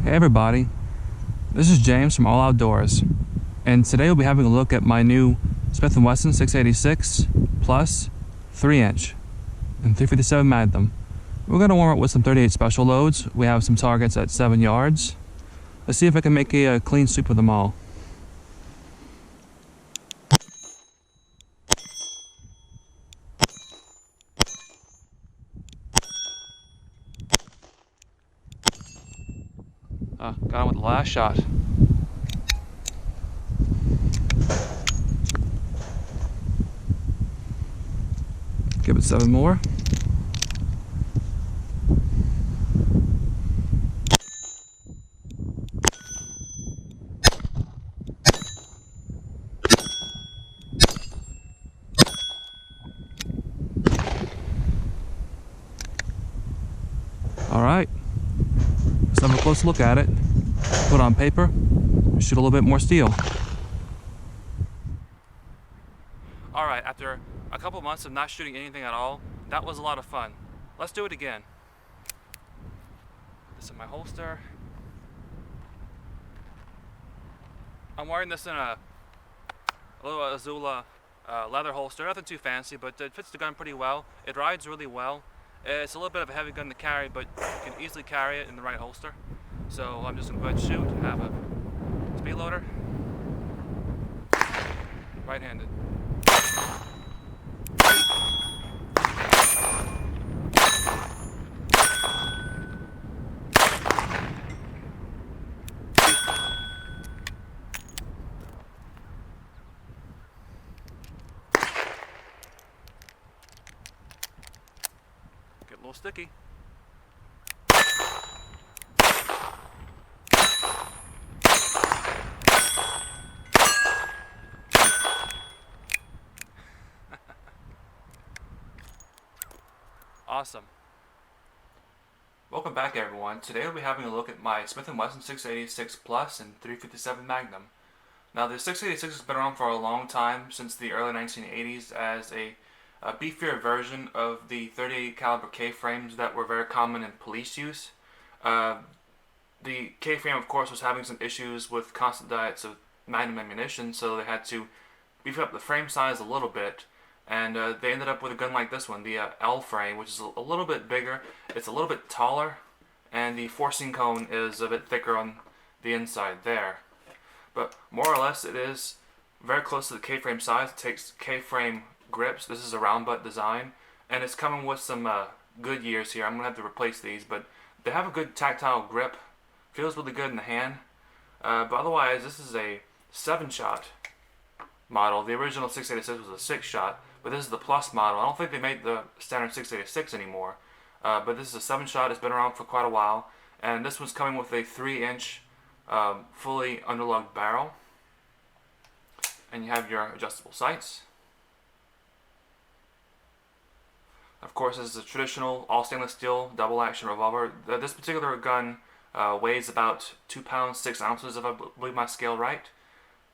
Hey everybody, this is James from All Outdoors, and today we'll be having a look at my new Smith and Wesson 686 Plus 3-inch and 357 Magnum. We're going to warm up with some 38 special loads. We have some targets at 7 yards. Let's see if I can make a clean sweep of them all. Got him with the last shot. Give it 7 more. Alright, let's have a close look at it. Put it on paper, shoot a little bit more steel. Alright, after a couple months of not shooting anything at all, that was a lot of fun. Let's do it again. This in my holster. I'm wearing this in a little Azula leather holster, nothing too fancy, but it fits the gun pretty well. It rides really well. It's a little bit of a heavy gun to carry, but you can easily carry it in the right holster. So I'm just going to go ahead and shoot. Have a speed loader. Right-handed. Get a little sticky. Awesome. Welcome back everyone. Today we'll be having a look at my Smith and Wesson 686 Plus and 357 Magnum. Now the 686 has been around for a long time, since the early 1980s, as a beefier version of the 38 caliber K-frames that were very common in police use. The K-frame of course was having some issues with constant diets of Magnum ammunition, so they had to beef up the frame size a little bit. And they ended up with a gun like this one, the L frame, which is a little bit bigger. It's a little bit taller, and the forcing cone is a bit thicker on the inside there. But more or less, it is very close to the K-frame size. It takes K-frame grips. This is a round butt design, and it's coming with some Goodyears here. I'm going to have to replace these, but they have a good tactile grip. Feels really good in the hand. But otherwise, this is a 7-shot model. The original 686 was a 6-shot. But this is the Plus model. I don't think they made the standard 686 anymore. But this is a 7-shot. It's been around for quite a while. And this one's coming with a 3-inch fully underlugged barrel. And you have your adjustable sights. Of course, this is a traditional all stainless steel double action revolver. This particular gun weighs about 2 pounds 6 ounces, if I believe my scale right.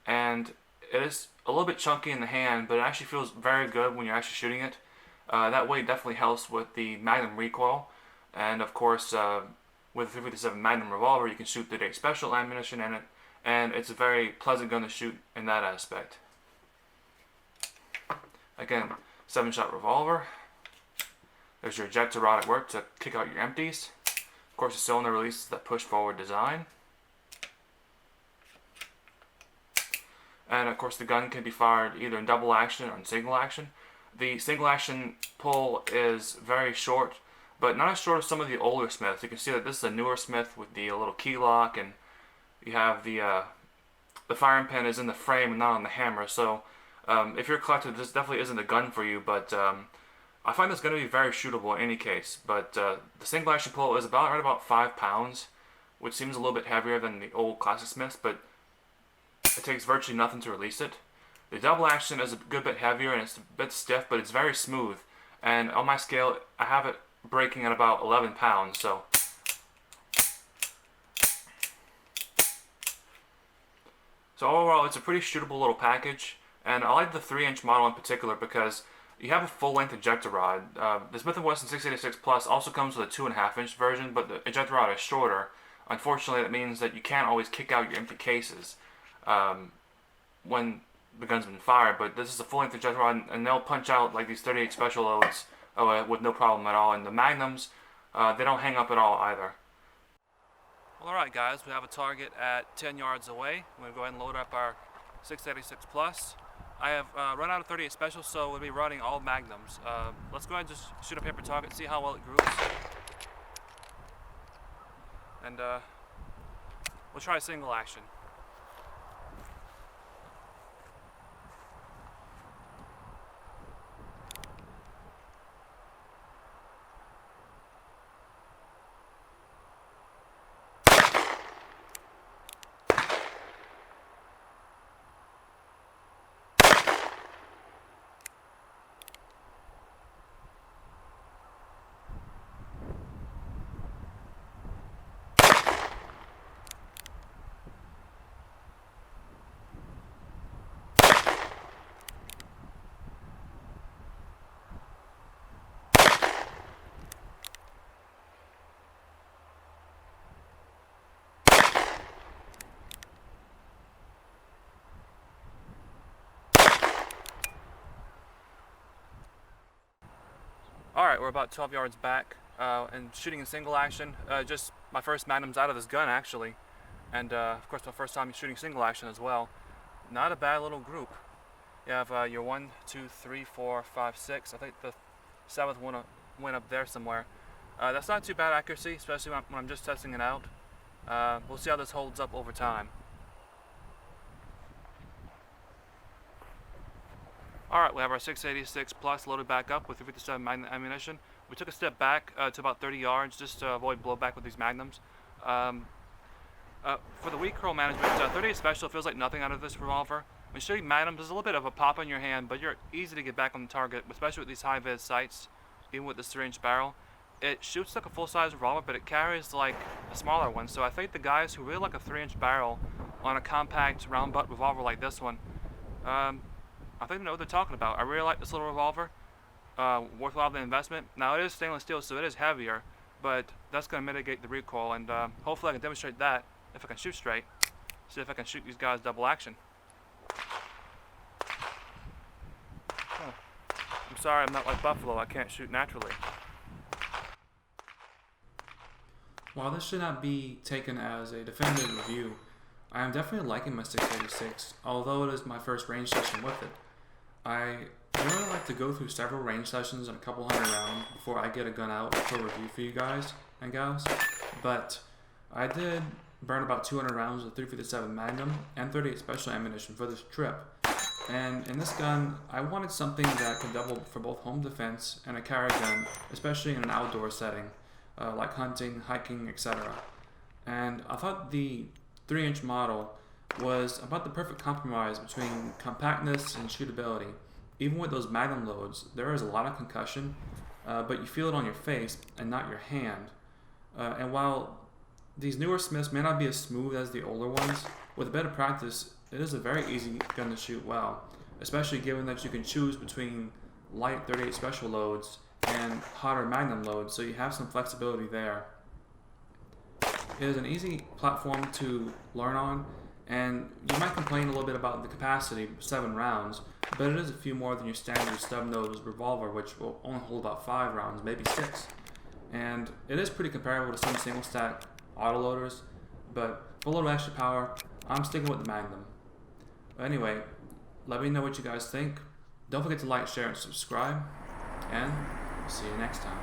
And it is a little bit chunky in the hand, but it actually feels very good when you're actually shooting it. That weight definitely helps with the Magnum recoil. And of course, with the 357 Magnum revolver, you can shoot 38 special ammunition in it, and it's a very pleasant gun to shoot in that aspect. Again, 7-shot revolver. There's your ejector rod at work to kick out your empties. Of course, the cylinder releases that push-forward design. And of course the gun can be fired either in double action or in single action. The single action pull is very short, but not as short as some of the older Smiths. You can see that this is a newer Smith with the little key lock, and you have the firing pin is in the frame and not on the hammer. So if you're a collector, this definitely isn't a gun for you, but I find this going to be very shootable in any case. But the single action pull is right about 5 pounds, which seems a little bit heavier than the old classic Smiths, but it takes virtually nothing to release it. The double action is a good bit heavier and it's a bit stiff, but it's very smooth. And on my scale, I have it breaking at about 11 pounds. So overall, it's a pretty shootable little package. And I like the 3-inch model in particular because you have a full-length ejector rod. The Smith and Wesson 686 Plus also comes with a 2.5-inch version, but the ejector rod is shorter. Unfortunately, that means that you can't always kick out your empty cases when the gun's been fired, but this is a full-length projectile, and they'll punch out like these 38 special loads with no problem at all. And the Magnums, they don't hang up at all either. Well, alright guys, we have a target at 10 yards away. I'm going to go ahead and load up our 686 Plus. I have run out of 38 special, so we'll be running all Magnums. Let's go ahead and just shoot a paper target, see how well it groups. And we'll try a single action. Alright, we're about 12 yards back and shooting in single action. Just my first Magnum's out of this gun actually, and of course my first time shooting single action as well. Not a bad little group. You have your 1, 2, 3, 4, 5, 6. I think the 7th one went up there somewhere. That's not too bad accuracy, especially when I'm just testing it out. We'll see how this holds up over time. Alright, we have our 686 Plus loaded back up with 357 Magnum ammunition. We took a step back to about 30 yards just to avoid blowback with these Magnums. For the recoil management, 38 Special feels like nothing out of this revolver. When shooting Magnums, there's a little bit of a pop on your hand, but you're easy to get back on the target, especially with these high-vis sights, even with the 3-inch barrel. It shoots like a full-size revolver, but it carries like a smaller one, so I think the guys who really like a 3-inch barrel on a compact round-butt revolver like this one, I think they know what they're talking about. I really like this little revolver. Worthwhile the investment. Now it is stainless steel, so it is heavier, but that's going to mitigate the recoil, and hopefully I can demonstrate that if I can shoot straight. See if I can shoot these guys double action. Oh. I'm sorry, I'm not like Buffalo. I can't shoot naturally. While this should not be taken as a definitive review, I am definitely liking my 686, although it is my first range session with it. I really like to go through several range sessions and a couple hundred rounds before I get a gun out for review for you guys and gals, but I did burn about 200 rounds of 357 Magnum and 38 Special ammunition for this trip, and in this gun I wanted something that could double for both home defense and a carry gun, especially in an outdoor setting like hunting, hiking, etc. And I thought the 3-inch model was about the perfect compromise between compactness and shootability. Even with those Magnum loads, there is a lot of concussion, but you feel it on your face and not your hand. And while these newer Smiths may not be as smooth as the older ones, with a bit of practice, it is a very easy gun to shoot well, especially given that you can choose between light 38 Special loads and hotter Magnum loads, so you have some flexibility there. It is an easy platform to learn on, and you might complain a little bit about the capacity, 7 rounds, but it is a few more than your standard stub-nosed revolver, which will only hold about 5 rounds, maybe 6. And it is pretty comparable to some single-stack autoloaders, but for a little extra power, I'm sticking with the Magnum. But anyway, let me know what you guys think. Don't forget to like, share, and subscribe, and see you next time.